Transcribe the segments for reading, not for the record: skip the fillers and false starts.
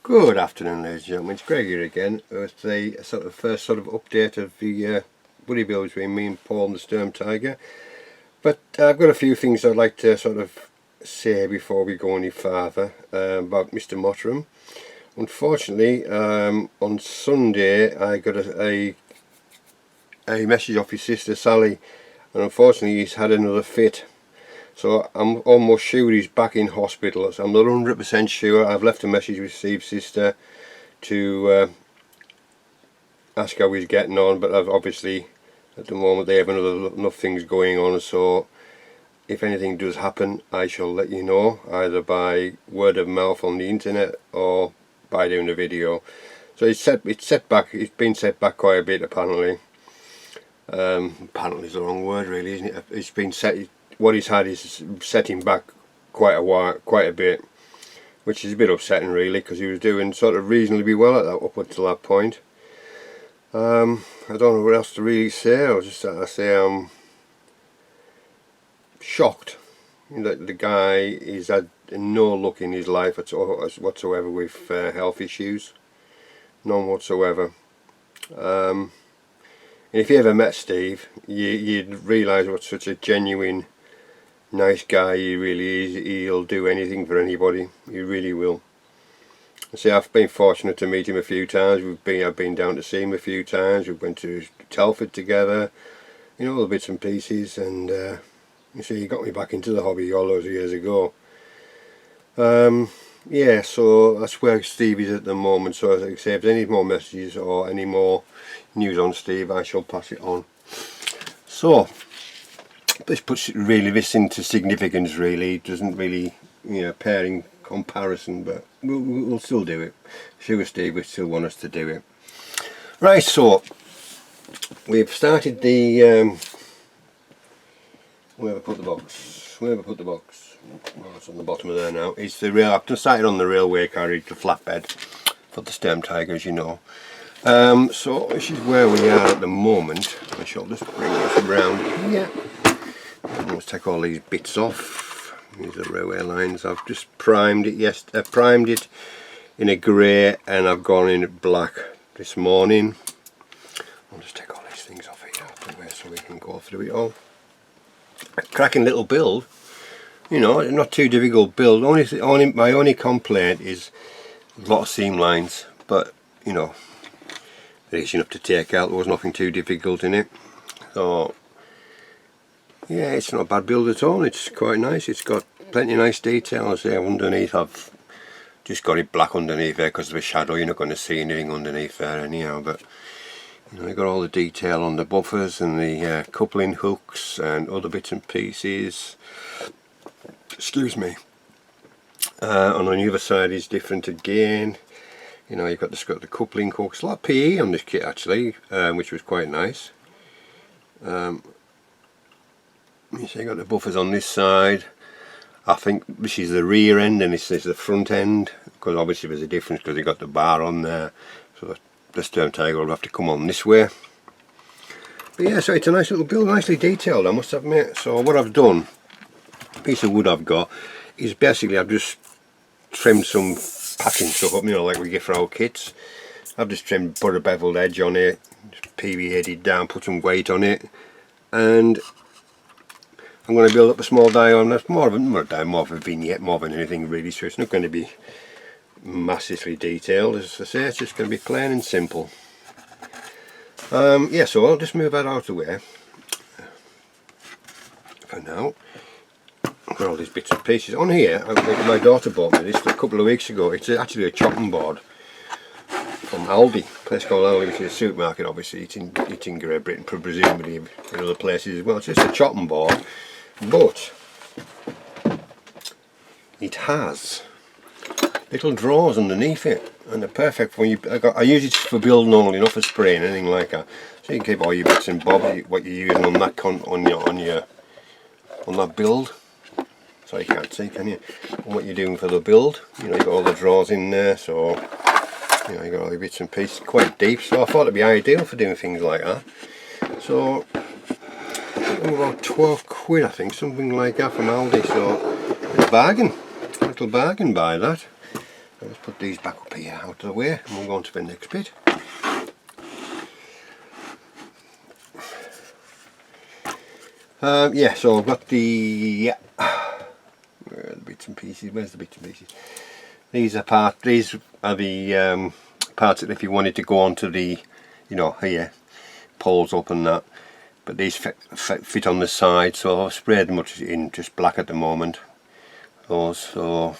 Good afternoon, ladies and gentlemen. It's Greg here again with the first update of the buddy build between me and Paul and the Sturmtiger. But I've got a few things I'd like to say before we go any further about Mr. Mottram. Unfortunately, on Sunday I got a message off his sister Sally, and unfortunately he's had another fit. So I'm almost sure he's back in hospital. So I'm not 100% sure. I've left a message with Steve's sister to ask how he's getting on, but I've obviously at the moment they have enough things going on, so if anything does happen I shall let you know, either by word of mouth on the internet or by doing a video. So it's been set back quite a bit apparently. Apparently is the wrong word really, isn't it? It's been set. What he's had is setting back quite a bit, which is a bit upsetting really, because he was doing reasonably well at that up until that point. I don't know what else to really say. I'll just say I'm shocked that the guy is had no luck in his life whatsoever with health issues, none whatsoever. And if you ever met Steve, you'd realise what such a genuine nice guy he really is. He'll do anything for anybody, he really will. See, I've been fortunate to meet him a few times. I've been down to see him a few times. We went to Telford together, you know, all the bits and pieces, and you see, he got me back into the hobby all those years ago. Yeah, so that's where Steve is at the moment. So as I say, if there's any more messages or any more news on Steve, I shall pass it on. So this puts this into significance really. It doesn't really, pair in comparison, but we'll still do it. Sugar Steve would still want us to do it. Right, so we've started the where have I put the box? Oh, it's on the bottom of there now. It's the rail. I've decided on the railway carriage, the flatbed for the Sturmtiger, as you know. So this is where we are at the moment. I shall just bring this around here. Let's take all these bits off. These are the railway lines. I've just primed it. Primed it in a grey, and I've gone in black this morning. I'll just take all these things off here out the way so we can go through it all. A cracking little build, not too difficult build. My only complaint is a lot of seam lines, but they're easy enough to take out. There was nothing too difficult in it. So yeah, it's not a bad build at all. It's quite nice. It's got plenty of nice details there underneath. I've just got it black underneath there because of the shadow. You're not going to see anything underneath there anyhow, but you've got all the detail on the buffers and the coupling hooks and other bits and pieces. Excuse me. And on the other side is different again. You've got the coupling hooks. A lot of PE on this kit actually, which was quite nice. You see, you got the buffers on this side. I think this is the rear end and this is the front end, because obviously there's a difference because you got the bar on there. So the Sturmtiger will have to come on this way. But yeah, so it's a nice little build, nicely detailed, I must admit. So what I've done, piece of wood I've got, is basically I've just trimmed some packing stuff up, like we get for our kits. I've just put a beveled edge on it, PVA'd down, put some weight on it, and I'm going to build up a small diorama. That's more of a vignette, more than anything really, so it's not going to be massively detailed. As I say, it's just going to be plain and simple. Yeah, so I'll just move that out of the way for now. I've got all these bits and pieces on here. My daughter bought me this a couple of weeks ago. It's actually a chopping board from Aldi, a place called Aldi, which is a supermarket obviously. It's in Great Britain, presumably in other places as well. It's just a chopping board, but it has little drawers underneath it, and they're perfect for when I use it for building only, not for spraying anything like that. So you can keep all your bits and bobs, what you're using on that on that build. So you can't see, can you? And what you're doing for the build. You've got all the drawers in there, so you got all your bits and pieces, quite deep. So I thought it'd be ideal for doing things like that. So about 12 quid, I think, something like that from Aldi. So a little bargain by that. So let's put these back up here out of the way and we'll go on to the next bit. Yeah, so I've got the where are the bits and pieces? Where's the bits and pieces? These are the parts that if you wanted to go onto the, you know, here, pulls up and that, but these fit on the side, so I've sprayed them in just black at the moment. Those, so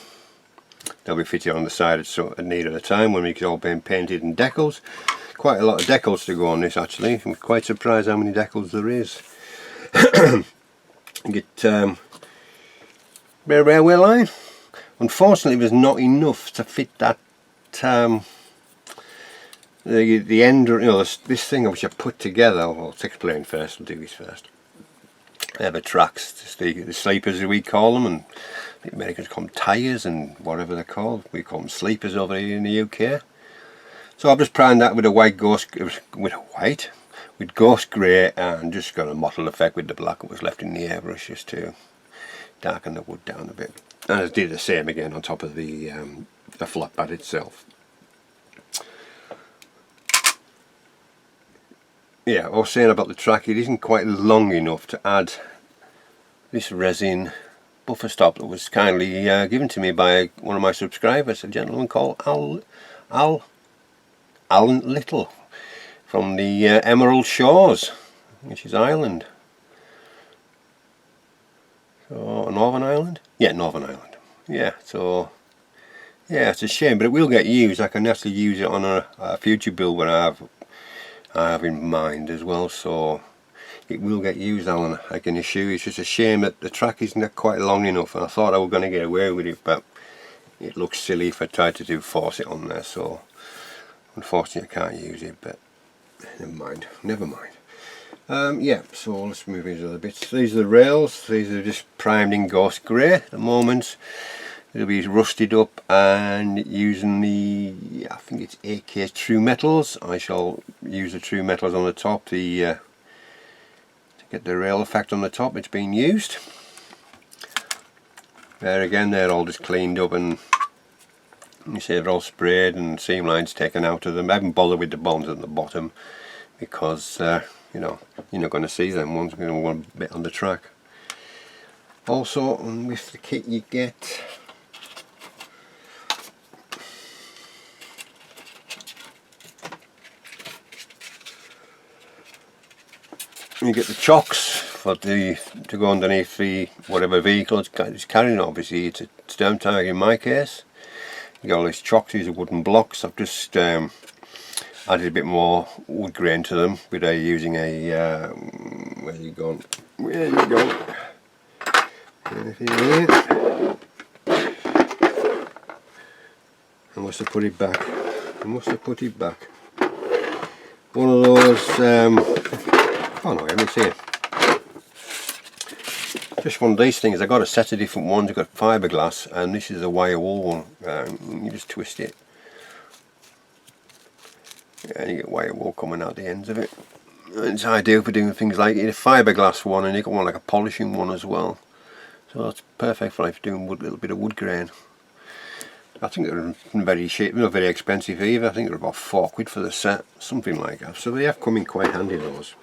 they'll be fitted on the side at need at a time when we get all been painted and decals. Quite a lot of decals to go on this actually. I'm quite surprised how many decals there is. Get railway line. Unfortunately, there's not enough to fit that the end. You know, this thing which I put together. Well, let's explain first. I'll do this first. They're the tracks, the sleepers as we call them, and the Americans call them tyres and whatever they're called. We call them sleepers over here in the UK. So I've just primed that with a white ghost, with ghost grey, and just got a mottled effect with the black that was left in the airbrush just to darken the wood down a bit. And I did the same again on top of the flat pad itself. Yeah, I was saying about the track, it isn't quite long enough to add this resin buffer stop that was kindly given to me by one of my subscribers, a gentleman called Alan Little from the Emerald Shores, which is Ireland. So, Northern Ireland? Yeah, Northern Ireland. Yeah, so yeah, it's a shame, but it will get used. I can actually use it on a future build when I have in mind as well, so it will get used, Alan, I can assure you. It's just a shame that the track isn't quite long enough, and I thought I was going to get away with it, but it looks silly if I tried to force it on there, so unfortunately I can't use it, but never mind. Yeah, so let's move into the bits. These are the rails. These are just primed in ghost grey at the moment. It'll be rusted up, and using the, I think it's AK True Metals. I shall use the True Metals on the top to get the rail effect on the top. It's been used. There again, they're all just cleaned up, and you see they're all sprayed and seam lines taken out of them. I haven't bothered with the bonds at the bottom because you know, you're not going to see them ones. We're going to want a bit on the track. Also, with the kit you get the chocks for to go underneath the whatever vehicle it's carrying. Obviously it's a Sturmtiger in my case. You got all these chocks. These are wooden blocks. I've just added a bit more wood grain to them with using a where you gone? Where you go? Anything here? I must have put it back. One of those. Oh no, let me see it. Just one of these things. I got a set of different ones. I've got fiberglass, and this is a wire wool one. You just twist it, and you get wire wool coming out the ends of it. It's ideal for doing things like a fiberglass one, and you got one like a polishing one as well. So it's perfect for doing a little bit of wood grain. I think they're very cheap, not very expensive either. I think they're about £4 for the set, something like that. So they have come in quite handy, those.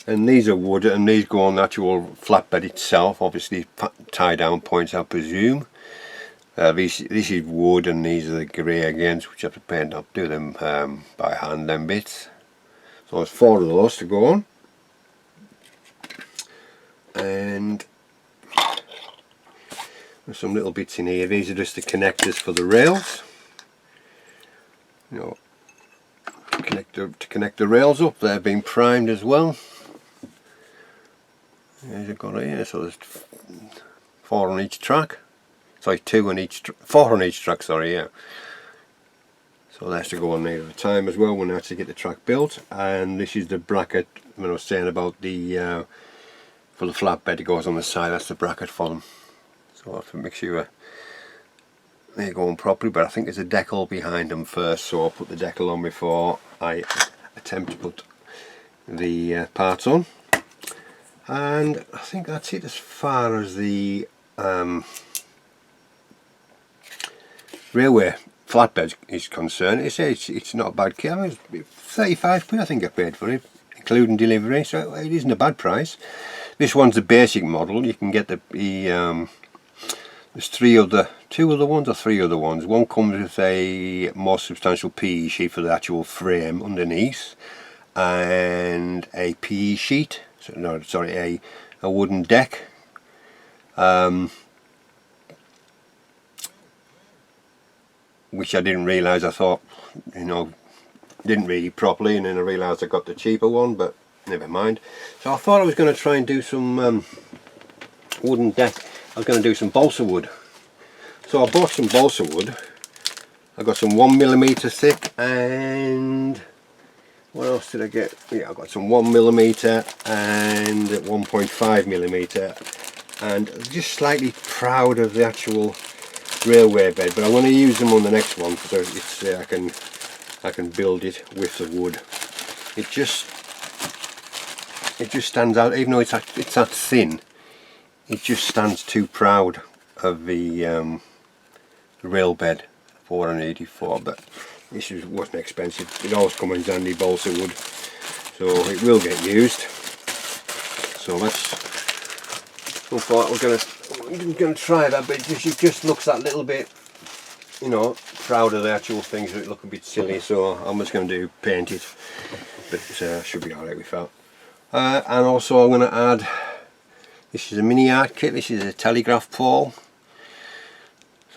And these are wood, and these go on the actual flatbed itself, obviously tie down points I presume. This is wood, and these are the grey again, which I have to paint up, do them by hand, them bits. So there's 4 of those to go on. And there's some little bits in here. These are just the connectors for the rails. You know, to connect the rails up. They're being primed as well. As you've got here, so there's 4 on each track. Sorry, 4 on each track. Sorry, yeah. So that's to go on there at a time as well when I actually get the track built. And this is the bracket when I was saying about the for the flatbed. It goes on the side. That's the bracket for them. So I have to make sure they're going properly. But I think there's a decal behind them first, so I'll put the decal on before I attempt to put the parts on. And I think that's it as far as the railway flatbed is concerned, it's not a bad kit. It was 35 quid I think I paid for it, including delivery, so it isn't a bad price. This one's the basic model. You can get there's two other ones or three other ones. One comes with a more substantial PE sheet for the actual frame underneath, and a PE sheet, a wooden deck, which I didn't realise. I thought, didn't read it properly, and then I realised I got the cheaper one, but never mind. So I thought I was going to try and do some wooden deck. I was going to do some balsa wood. So I bought some balsa wood. I got some 1mm thick, and what else did I get? Yeah, I got some 1mm and 1.5mm, and I'm just slightly proud of the actual railway bed, but I'm going to use them on the next one because it's I can build it with the wood. It just stands out, even though it's that thin. It just stands too proud of the rail bed for what I need it for. But this wasn't expensive. It always comes in handy, balsa wood, so it will get used. So so far we're gonna try that, but it just looks that little bit, proud of the actual things. It look a bit silly, so I'm just going to paint it, but should be alright with that. And also I'm going to add, this is a mini art kit. This is a telegraph pole,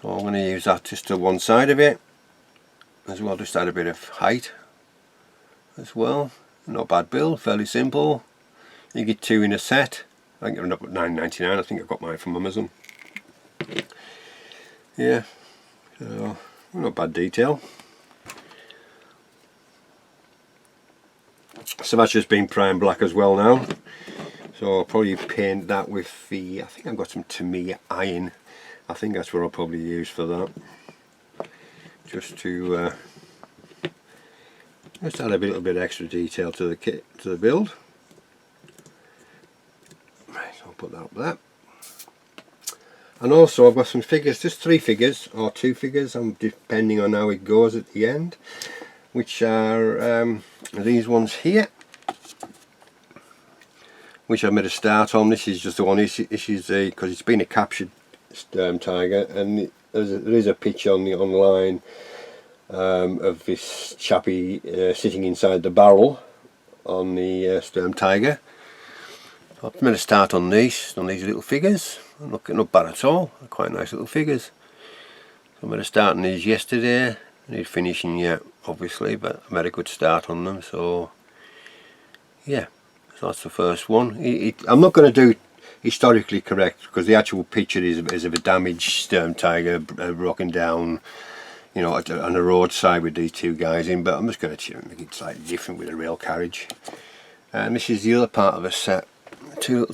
so I'm going to use that just to one side of it as well, just add a bit of height as well. Not bad build, fairly simple. You get two in a set. I think they're up at $9.99. I think I've got mine from Amazon. Yeah, so not bad detail. So that's just been prime black as well now. So I'll probably paint that with I think I've got some Tamiya iron. I think that's what I'll probably use for that. Just to just add a little bit extra detail to the kit, to the build. Right, so I'll put that up there. And also I've got some figures, just 3 figures or 2 figures, depending on how it goes at the end, which are these ones here, which I made a start on. This is just the one. This is because it's been a captured Sturmtiger, and there is a picture online of this chappie sitting inside the barrel on the Sturmtiger. I've made a start on these little figures. Not bad at all. They're quite nice little figures. So I made a start on these yesterday. I need finishing yet, obviously, but I made a good start on them. So yeah, so that's the first one. I'm not going to do historically correct because the actual picture is of a damaged Sturmtiger rocking down, on the roadside with these 2 guys in. But I'm just going to make it slightly different with a rail carriage. And this is the other part of a set. Two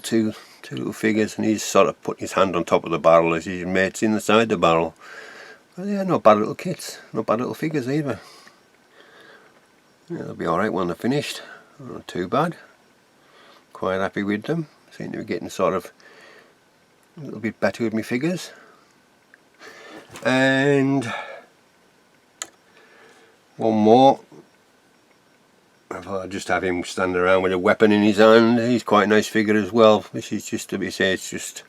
little figures, and he's sort of putting his hand on top of the barrel as his mate's inside the barrel. But yeah, not bad little kits, not bad little figures either. Yeah, they'll be alright when they're finished. Not too bad. Quite happy with them. Seem to be getting sort of a little bit better with my figures. And one more. I thought I'd just have him standing around with a weapon in his hand. He's quite a nice figure as well. This is just, to be said, it's just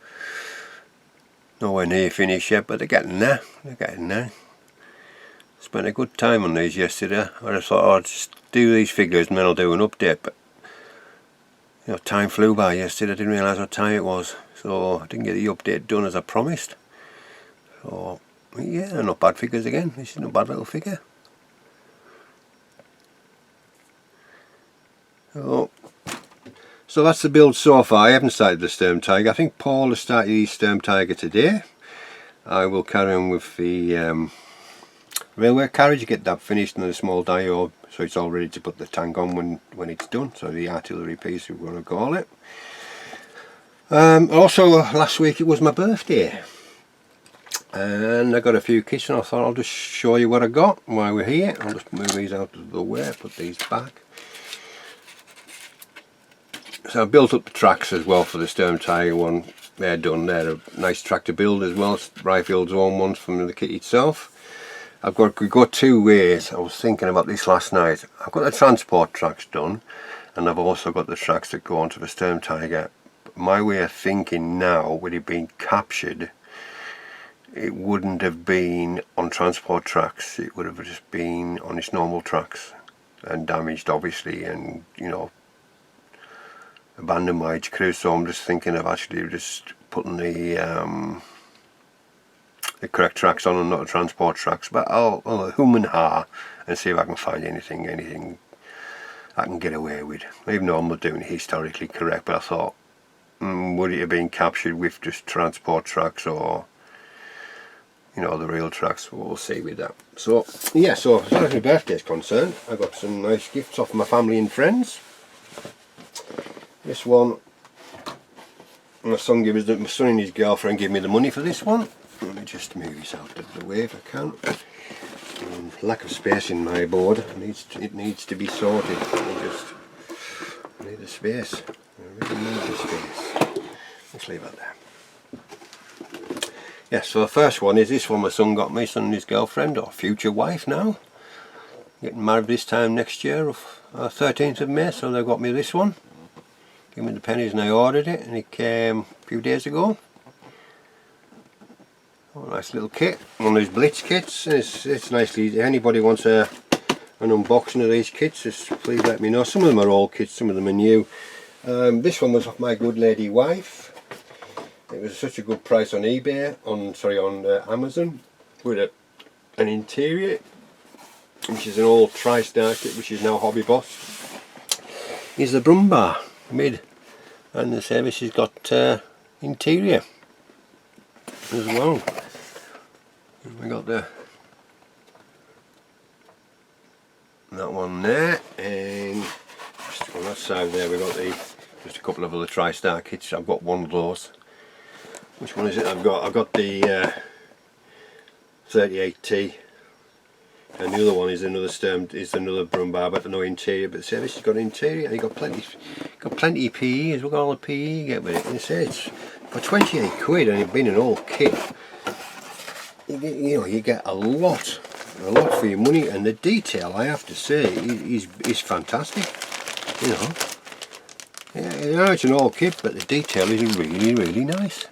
nowhere near finished yet, but they're getting there. Spent a good time on these yesterday. I just thought I'd just do these figures and then I'll do an update, but time flew by yesterday. I didn't realise what time it was, so I didn't get the update done as I promised. So yeah, they're not bad figures again. This is not a bad little figure. So that's the build so far. I haven't started the Sturmtiger. I think Paul has started his Sturmtiger today. I will carry on with the railway carriage, get that finished in a small diode, so it's all ready to put the tank on when it's done. So the artillery piece, we're going to call it. Also last week it was my birthday, and I got a few kits, and I thought I'll just show you what I got while we're here. I'll just move these out of the way, put these back. So I built up the tracks as well for the Sturmtiger one. They're done. They're a nice track to build as well. Ryefield own ones from the kit itself. could go two ways. I was thinking about this last night. I've got the transport tracks done, and I've also got the tracks that go onto the Sturmtiger. My way of thinking now, with it being captured, it wouldn't have been on transport tracks, it would have just been on its normal tracks, and damaged obviously, and you know, abandoned by its crew. So I'm just thinking of actually just putting the correct tracks on and not the transport tracks. But I'll hum and ha and see if I can find anything I can get away with, even though I'm not doing it historically correct. But I thought, would it have been captured with just transport tracks, or you know, the real tracks? We'll see with that. So yeah, so as far as my birthday is concerned, I got some nice gifts off my family and friends. This one, my son and his girlfriend gave me the money for this one. Let me just move this out of the way if I can. Lack of space in my board, it needs to be sorted. I need the space. I really need the space. Let's leave it there. Yeah, so the first one is this one my son got me, son and his girlfriend, or future wife now. Getting married this time next year, 13th of May, so they got me this one. Gave me the pennies and I ordered it, and it came a few days ago. Oh, nice little kit, one of those Blitz kits. It's nicely, if anybody wants an unboxing of these kits, just please let me know. Some of them are old kits, some of them are new. This one was off my good lady wife. It was such a good price on eBay, on Amazon, with an interior, which is an old TriStar kit, which is now Hobby Boss. Here's the Brum Bar mid, and the service has got interior as well. We got that one there, and just on that side there we got just a couple of other TriStar kits. I've got one of those. Which one is it? I've got the 38T, and the other one is another Brum Bar, but no interior. But the service has got interior, and you got plenty of PE as well. Got all the PE you get with it. And it's for 28 quid, and it's been an old kit. You get a lot for your money, and the detail, I have to say, is fantastic. Yeah, it's an old kit, but the detail is really nice.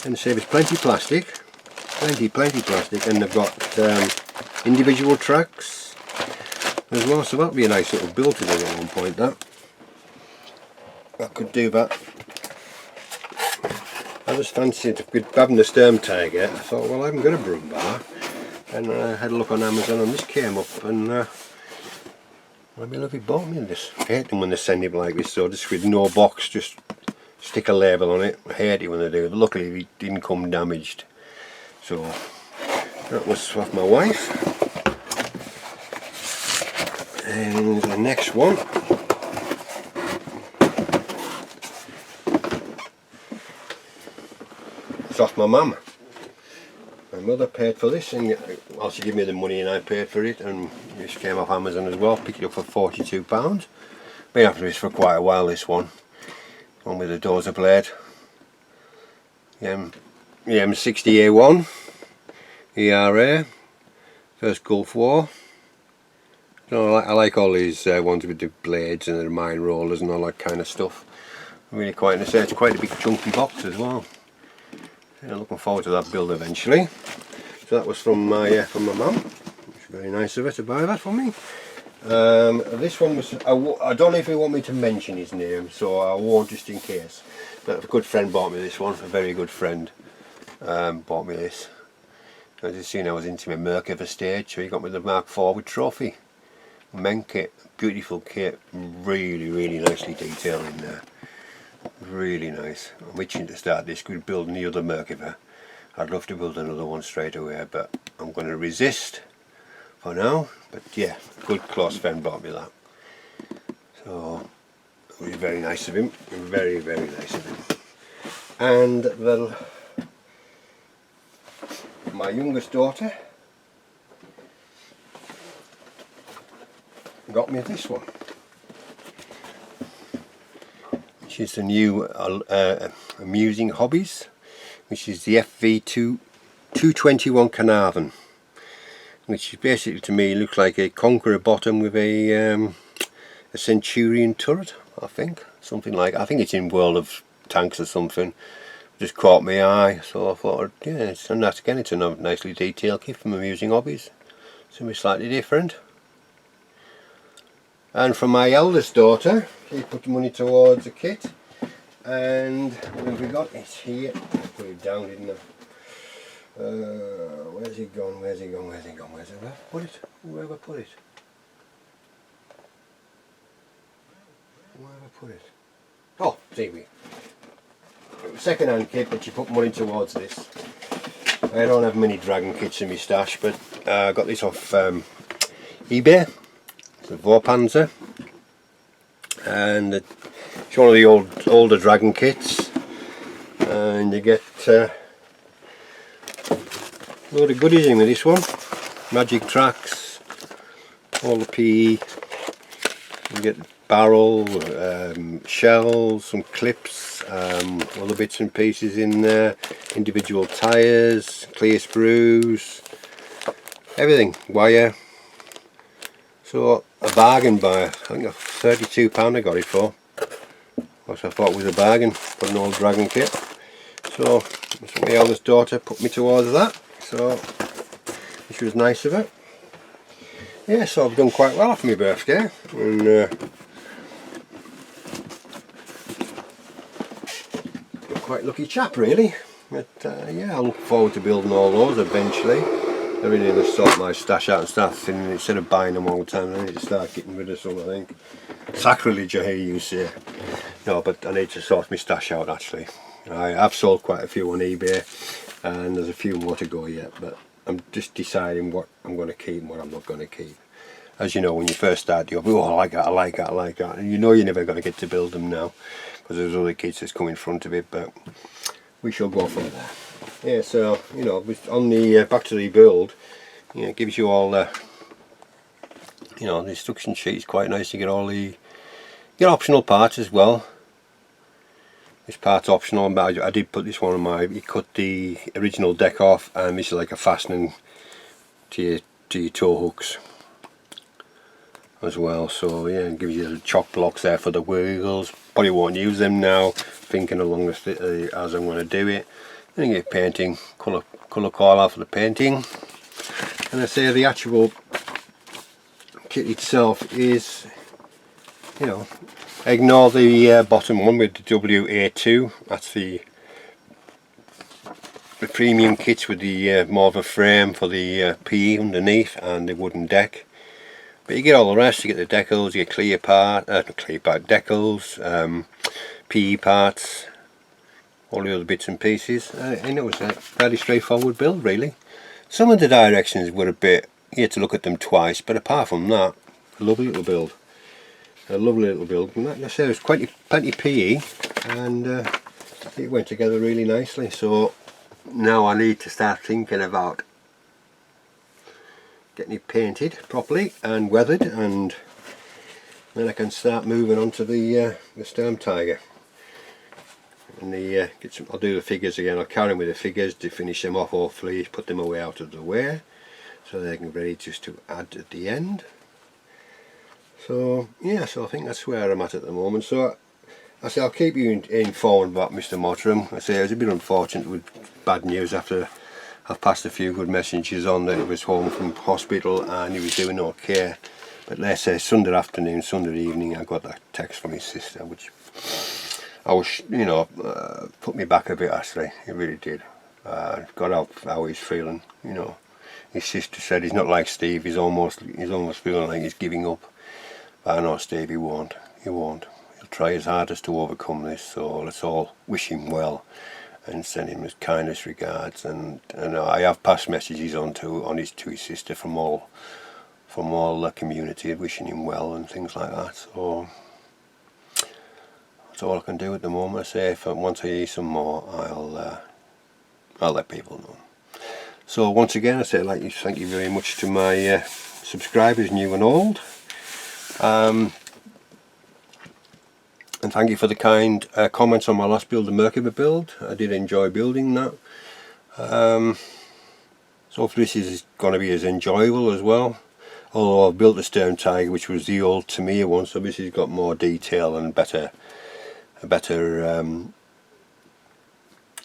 And the service, plenty plastic, and they've got individual tracks as well. So that'll be a nice little build to do at one point. That I could do that. I just fancied having the Sturmtiger. I thought, well, I haven't got a Brum Bar, and I had a look on Amazon, and this came up, and I'd be lucky bought me this. I hate them when they send it like this, so just with no box, just stick a label on it. I hate it when they do, but luckily it didn't come damaged. So that was off my wife. And the next one, off my mum. My mother paid for this, and well, she gave me the money and I paid for it, and this came off Amazon as well. Picked it up for £42. Been after this for quite a while, this one with the dozer blade. M60A1 ERA, first Gulf War. I like all these ones with the blades and the mine rollers and all that kind of stuff. Really quite nice. It's quite a big chunky box as well. Yeah, looking forward to that build eventually. So that was from my mum. It's very nice of her to buy that for me. This one was, I don't know if you want me to mention his name, so I won't, just in case. But a good friend bought me this one, a very good friend bought me this. As you've seen, I was into my Merkava stage, so he got me the Mark IV with trophy. Men kit, beautiful kit, really nicely detailed in there. Really nice. I'm itching to start this, could build the other Merkava. I'd love to build another one straight away, but I'm going to resist for now. But yeah, good close friend bought me that. So it was very nice of him, very nice of him. And my youngest daughter got me this one. Which is the new Amusing Hobbies, which is the FV221 Carnarvon. which is basically, to me, looks like a Conqueror bottom with a Centurion turret, I think. Something like, I think it's in World of Tanks or something. Just caught my eye, so I thought, yeah, it's nice. Again, it's a nicely detailed kit from Amusing Hobbies. Something slightly different. And from my eldest daughter, she put the money towards the kit. And what have we got? It's here. Put it down, didn't I? Where's it gone? Where's it gone? Where's it gone? Where's it gone? Put it? Where have I put it? Where have I put it? Oh, see we. Second-hand kit, but you put money towards this. I don't have many dragon kits in my stash, but I got this off eBay. It's a Vorpanzer, and it's one of the older dragon kits, and you get a load of goodies in with this one. Magic tracks, all the PE. You get barrel, shells, some clips, all the bits and pieces in there, individual tyres, clear sprues, everything, wire. So a bargain buy, I think £32 I got it for, which I thought was a bargain for an old dragon kit. So my eldest daughter put me towards that, so which was nice of her. Yeah, so I've done quite well for my birthday, and quite lucky chap really. But yeah, I look forward to building all those eventually. I really need to sort my stash out and start thinning instead of buying them all the time. I need to start getting rid of some, I think. Sacrilege, I hear you say. No, but I need to sort my stash out actually. I've sold quite a few on eBay, and there's a few more to go yet, but I'm just deciding what I'm going to keep and what I'm not going to keep. As you know, when you first start, you go, oh, I like that, I like that, I like that, and you know you're never going to get to build them now, because there's other kits that's come in front of it, but we shall go from there. Yeah, so, you know, on the back to the build, you know, it gives you all the, you know, the instruction sheet is quite nice to get all the, get optional parts as well. This part's optional, but I did put this one on my, you cut the original deck off, and this is like a fastening to your tow hooks as well. So yeah, it gives you the chock blocks there for the wheels. Probably won't use them now, thinking along the as I'm going to do it. Then you get painting, colour call out for the painting. And I say the actual kit itself is, you know, ignore the bottom one with the WA2. That's the premium kits with the more of a frame for the PE underneath and the wooden deck. But you get all the rest. You get the decals, you get decals, PE parts, all the other bits and pieces. And it was a fairly straightforward build really. Some of the directions were a bit, you had to look at them twice, but apart from that, a lovely little build. A lovely little build, and like I say, there's plenty PE, and it went together really nicely. So now I need to start thinking about getting it painted properly and weathered, and then I can start moving on to the Sturmtiger. And I'll do the figures again. I'll carry on with the figures to finish them off, hopefully put them away out of the way, so they can be ready just to add at the end. So yeah, so I think that's where I'm at the moment. So I say I'll keep you informed about Mr. Mottram. I say it was a bit unfortunate with bad news after I've passed a few good messages on that he was home from hospital and he was doing okay. But let's say Sunday afternoon, Sunday evening, I got that text from his sister, which I was, you know, put me back a bit actually. It really did. Got out how he's feeling. You know, his sister said he's not like Steve. He's almost feeling like he's giving up. But I know Steve, he won't. He'll try his hardest to overcome this, so let's all wish him well and send him his kindest regards. And I have passed messages on to his sister from all the community wishing him well and things like that. So that's all I can do at the moment. I say once I hear some more, I'll let people know. So once again, I say I'd like to thank you very much to my subscribers, new and old. And thank you for the kind comments on my last build, the Merkaba build. I did enjoy building that. So So hopefully this is going to be as enjoyable as well. Although I've built the Sturmtiger, which was the old Tamiya one, so this has got more detail and better you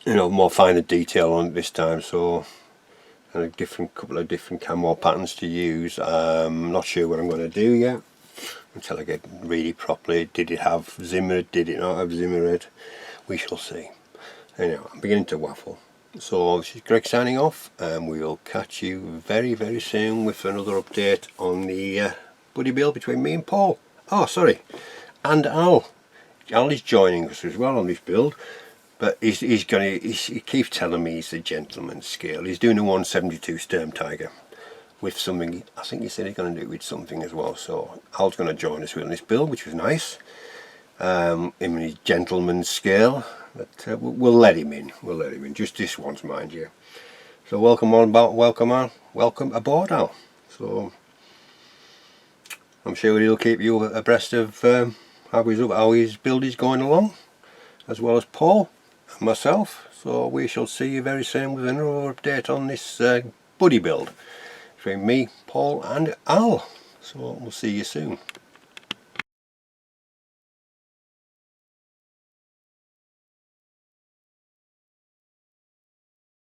know, more finer detail on it this time. So, and a couple of different camo patterns to use. I'm not sure what I'm going to do yet until I get really properly. Did it have Zimmered? Did it not have Zimmered? We shall see. Anyhow, I'm beginning to waffle. So this is Greg signing off, and we'll catch you very, very soon with another update on the buddy build between me and Paul. Oh, sorry, and Al. Al is joining us as well on this build, but he keeps telling me he's a gentleman's scale. He's doing a 172 Sturmtiger with something. I think he said he's going to do it with something as well. So Al's going to join us with this build, which was nice. In his gentleman's scale. But we'll let him in. We'll let him in. Just this once, mind you. So welcome aboard, Al. So I'm sure he'll keep you abreast of how his build is going along, as well as Paul and myself. So we shall see you very soon with another update on this buddy build between me, Paul, and Al. So we'll see you soon.